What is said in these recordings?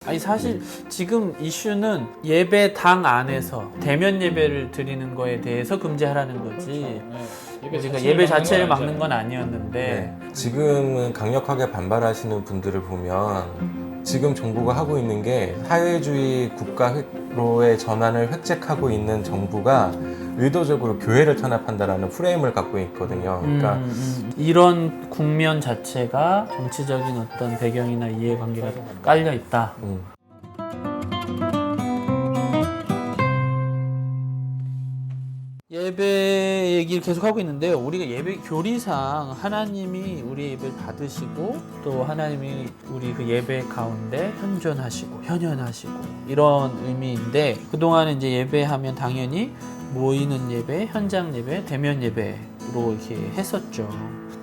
아니 사실 지금 이슈는 예배당 안에서 대면 예배를 드리는 거에 대해서 금지하라는 거지. 우리가 예배 자체를 막는 건 아니었는데 지금은 강력하게 반발하시는 분들을 보면 지금 정부가 하고 있는 게 사회주의 국가로의 전환을 획책하고 있는 정부가 의도적으로 교회를 탄압한다라는 프레임을 갖고 있거든요. 그러니까 이런 국면 자체가 정치적인 어떤 배경이나 이해관계가 깔려 있다. 예배 얘기를 계속 하고 있는데요. 우리가 예배 교리상 하나님이 우리 예배를 받으시고 또 하나님이 우리 그 예배 가운데 현존하시고 현현하시고 이런 의미인데 그동안은 이제 예배하면 당연히 모이는 예배, 현장 예배, 대면 예배로 이렇게 했었죠.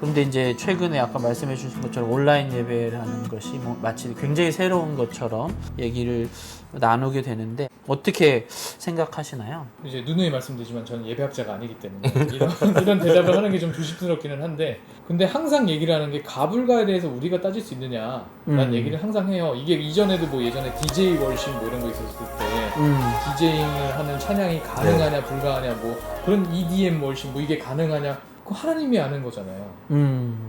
그런데 이제 최근에 아까 말씀해 주신 것처럼 온라인 예배라는 것이 뭐 마치 굉장히 새로운 것처럼 얘기를 나누게 되는데 어떻게 생각하시나요? 이제 누누이 말씀드리지만 저는 예배학자가 아니기 때문에 이런 대답을 하는 게 좀 조심스럽기는 한데 근데 항상 얘기를 하는 게 가불가에 대해서 우리가 따질 수 있느냐 라는 얘기를 항상 해요. 이게 이전에도 뭐 예전에 DJ 월십 뭐 이런 거 있었을 때 DJ잉을 하는 찬양이 가능하냐 불가하냐 뭐 그런 EDM 월십 뭐 이게 가능하냐 그거 하나님이 아는 거잖아요.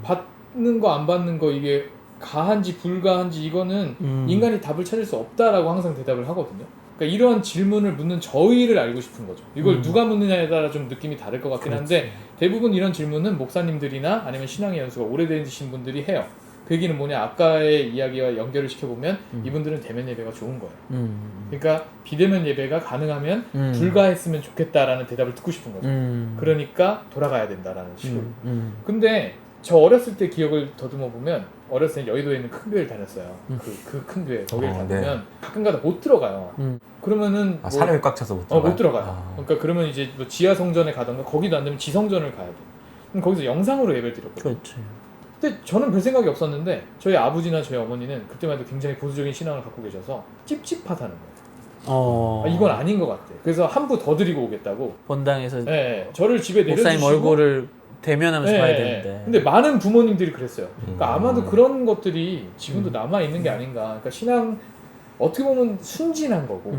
받는 거 안 받는 거 이게 가한지 불가한지 이거는 인간이 답을 찾을 수 없다라고 항상 대답을 하거든요. 그러니까 이런 질문을 묻는 저희를 알고 싶은 거죠. 이걸 누가 묻느냐에 따라 좀 느낌이 다를 것 같긴 한데 대부분 이런 질문은 목사님들이나 아니면 신앙의 연수가 오래되신 분들이 해요. 그 얘기는 뭐냐 아까의 이야기와 연결을 시켜보면 이분들은 대면 예배가 좋은 거예요. 그러니까 비대면 예배가 가능하면 불가했으면 좋겠다라는 대답을 듣고 싶은 거죠. 그러니까 돌아가야 된다라는 식으로. 근데 저 어렸을 때 기억을 더듬어 보면 어렸을 때 여의도에 있는 큰 교회를 다녔어요. 그 큰 교회 거기를 다니면 가끔가다 못 들어가요. 그러면은 뭐, 사람이 꽉 차서 못 들어가요? 못 들어가요. 그러니까 그러면 이제 뭐 지하 성전에 가던가 거기도 안 되면 지성전을 가야 돼. 그럼 거기서 영상으로 예배를 드렸거든요. 그렇죠. 근데 저는 별 생각이 없었는데 저희 아버지나 저희 어머니는 그때만 해도 굉장히 보수적인 신앙을 갖고 계셔서 찝찝하다는 거예요. 이건 아닌 것 같아. 그래서 한 부 더 드리고 오겠다고. 본당에서 네, 저를 집에 내려주시고 목사님 얼굴을 대면하면서 네, 봐야 되는데. 근데 많은 부모님들이 그랬어요. 그러니까 아마도 그런 것들이 지금도 남아 있는 게 아닌가. 그러니까 신앙 어떻게 보면 순진한 거고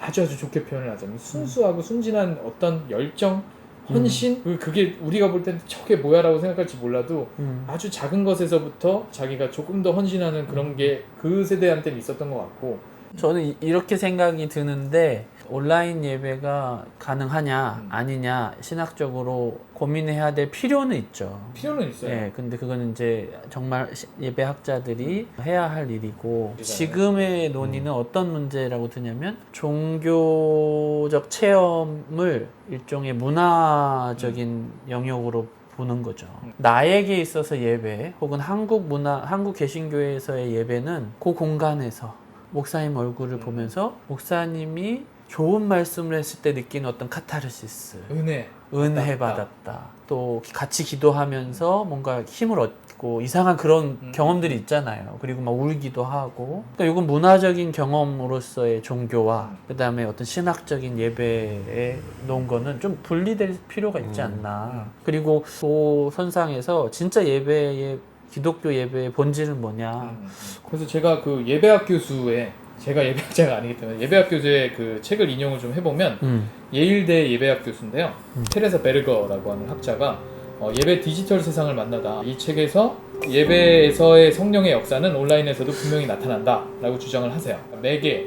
아주 좋게 표현을 하자면 순수하고 순진한 어떤 열정, 헌신 그게 우리가 볼 때는 저게 뭐야라고 생각할지 몰라도 아주 작은 것에서부터 자기가 조금 더 헌신하는 그런 게 그 세대한테는 있었던 것 같고 저는 이렇게 생각이 드는데 온라인 예배가 가능하냐 아니냐 신학적으로 고민해야 될 필요는 있죠. 필요는 있어요. 네, 근데 그건 이제 정말 예배학자들이 해야 할 일이고 지금의 논의는 어떤 문제라고 드냐면 종교적 체험을 일종의 문화적인 영역으로 보는 거죠. 나에게 있어서 예배 혹은 한국 개신교에서의 예배는 그 공간에서 목사님 얼굴을 보면서 목사님이 좋은 말씀을 했을 때 느끼는 어떤 카타르시스, 은혜 받았다. 또 같이 기도하면서 뭔가 힘을 얻고 이상한 그런 경험들이 있잖아요. 그리고 막 울기도 하고. 그러니까 이건 문화적인 경험으로서의 종교와 그다음에 어떤 신학적인 예배에 놓은 거는 좀 분리될 필요가 있지 않나. 그리고 그 선상에서 진짜 예배의 기독교 예배의 본질은 뭐냐. 그래서 제가 그 예배학 교수의 제가 예배학자가 아니기 때문에 예배학 교수의 그 책을 인용을 좀 해보면 예일대 예배학 교수인데요. 테레사 베르거라고 하는 학자가 예배 디지털 세상을 만나다 이 책에서 예배에서의 성령의 역사는 온라인에서도 분명히 나타난다 라고 주장을 하세요. 매개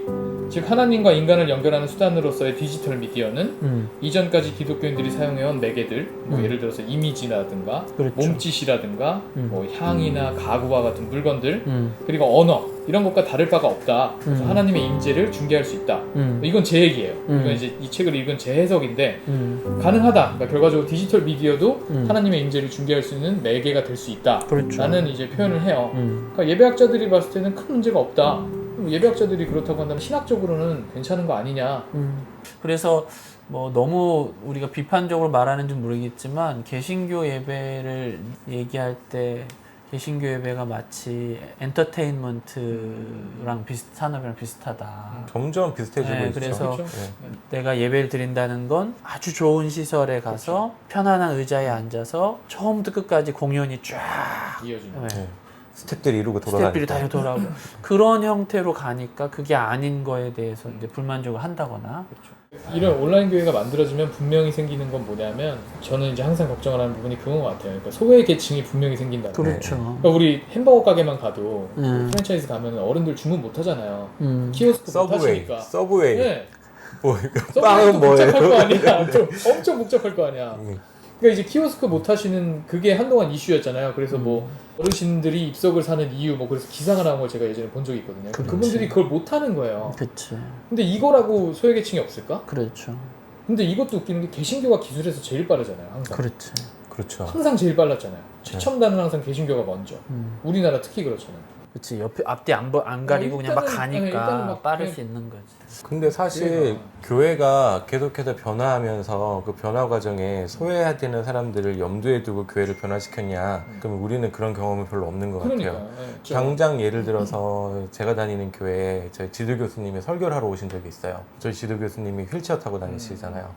즉 하나님과 인간을 연결하는 수단으로서의 디지털 미디어는 이전까지 기독교인들이 사용해온 매개들 뭐 예를 들어서 이미지라든가 몸짓이라든가 뭐 향이나 가구와 같은 물건들 그리고 언어 이런 것과 다를 바가 없다. 그래서 하나님의 임재를 중개할 수 있다. 이건 제 얘기예요. 이건 이제 이 책을 읽은 제 해석인데 가능하다. 그러니까 결과적으로 디지털 미디어도 하나님의 임재를 중개할 수 있는 매개가 될 수 있다. 라는 이제 표현을 해요. 그러니까 예배학자들이 봤을 때는 큰 문제가 없다. 예배학자들이 그렇다고 한다면 신학적으로는 괜찮은 거 아니냐. 그래서 뭐 너무 우리가 비판적으로 말하는지 모르겠지만 개신교 예배를 얘기할 때 개신교 예배가 마치 엔터테인먼트랑 산업이랑 비슷하다. 점점 비슷해지고 있죠. 그래서 그렇죠? 내가 예배를 드린다는 건 아주 좋은 시설에 가서 편안한 의자에 앉아서 처음부터 끝까지 공연이 쫙 이어지는. 스텝들이 이루고 돌아가니까. 스텝들이 다 돌아오고 그런 형태로 가니까 그게 아닌 거에 대해서 이제 불만족을 한다거나. 이런 온라인 교회가 만들어지면 분명히 생기는 건 뭐냐면 저는 이제 항상 걱정을 하는 부분이 그건 것 같아요. 그러니까 소외 계층이 분명히 생긴다는 거예요. 그렇죠. 그러니까 우리 햄버거 가게만 가도 음. 프랜차이즈 가면 어른들 주문 못 하잖아요. 키오스크 못 서브웨이, 하시니까. 서브웨이. 네. 뭐 서브웨이도 빵은 뭐예요? 복잡할 거 아니야. 좀 엄청 복잡할 거 아니야. 음. 그러니까 이제 키오스크 못 하시는 그게 한동안 이슈였잖아요. 그래서 뭐 어르신들이 입석을 사는 이유 뭐 그래서 기사가 나온 걸 제가 예전에 본 적이 있거든요. 그렇지. 그분들이 그걸 못 하는 거예요. 그치. 근데 이거라고 소외계층이 없을까? 그렇죠. 근데 이것도 웃기는 게 개신교가 기술에서 제일 빠르잖아요. 항상. 그렇지. 그렇죠. 항상 제일 빨랐잖아요. 최첨단은 항상 개신교가 먼저. 우리나라 특히 그렇잖아요. 그치. 옆에 앞뒤 안 가리고 그냥 막 일단은, 가니까 일단은 막 빠를 그냥- 수 있는 거지. 근데 사실 교회가 계속해서 변화하면서 그 변화 과정에 소외되는 사람들을 염두에 두고 교회를 변화시켰냐? 그럼 우리는 그런 경험은 별로 없는 것 그러니까. 같아요. 좀 당장 예를 들어서 제가 다니는 교회에 저희 지도 교수님이 설교를 하러 오신 적이 있어요. 저희 지도 교수님이 휠체어 타고 다니시잖아요.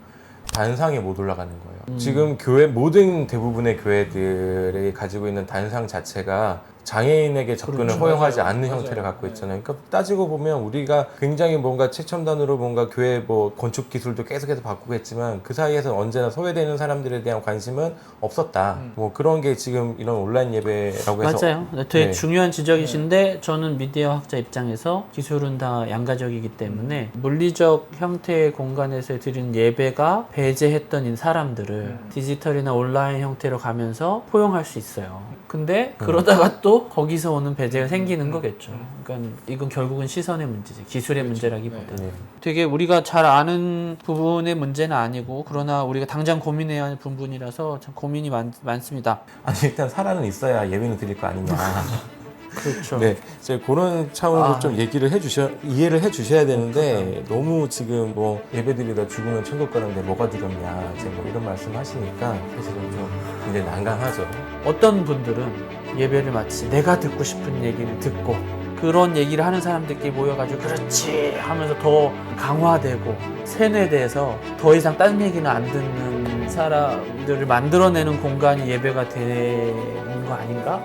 단상에 못 올라가는 거예요. 지금 교회 모든 대부분의 교회들이 가지고 있는 단상 자체가 장애인에게 접근을 그렇죠. 허용하지 맞아요. 않는 맞아요. 형태를 갖고 네. 있잖아요. 그러니까 따지고 보면 우리가 굉장히 뭔가 최첨단으로 뭔가 교회 뭐 건축 기술도 계속해서 바꾸고 했지만 그 사이에서 언제나 소외되는 사람들에 대한 관심은 없었다. 뭐 그런 게 지금 이런 온라인 예배라고 해서 맞아요. 되게 네. 중요한 지적이신데 저는 미디어 학자 입장에서 기술은 다 양가적이기 때문에 물리적 형태의 공간에서 드리는 예배가 배제했던 이 사람들을 디지털이나 온라인 형태로 가면서 포용할 수 있어요. 근데 그러다가 또 거기서 오는 배제가 생기는 거겠죠. 그러니까 이건 결국은 시선의 문제지. 기술의 문제라기보다는. 네. 되게 우리가 잘 아는 부분의 문제는 아니고 그러나 우리가 당장 고민해야 할 부분이라서 참 고민이 많습니다. 아니 일단 사람은 있어야 예배는 드릴 거 아니냐. 그렇죠. 네, 이제 그런 차원으로 좀 얘기를 이해를 해주셔야 되는데 너무 지금 뭐 예배드리다 죽으면 천국 가는데 뭐가 두렵냐 이제 뭐 이런 말씀하시니까 사실은 좀 굉장히 난감하죠. 어떤 분들은 예배를 마치 내가 듣고 싶은 얘기를 듣고 그런 얘기를 하는 사람들끼리 모여가지고 그렇지 하면서 더 강화되고 세뇌돼서 더 이상 딴 얘기는 안 듣는 사람들을 만들어내는 공간이 예배가 되는 거 아닌가?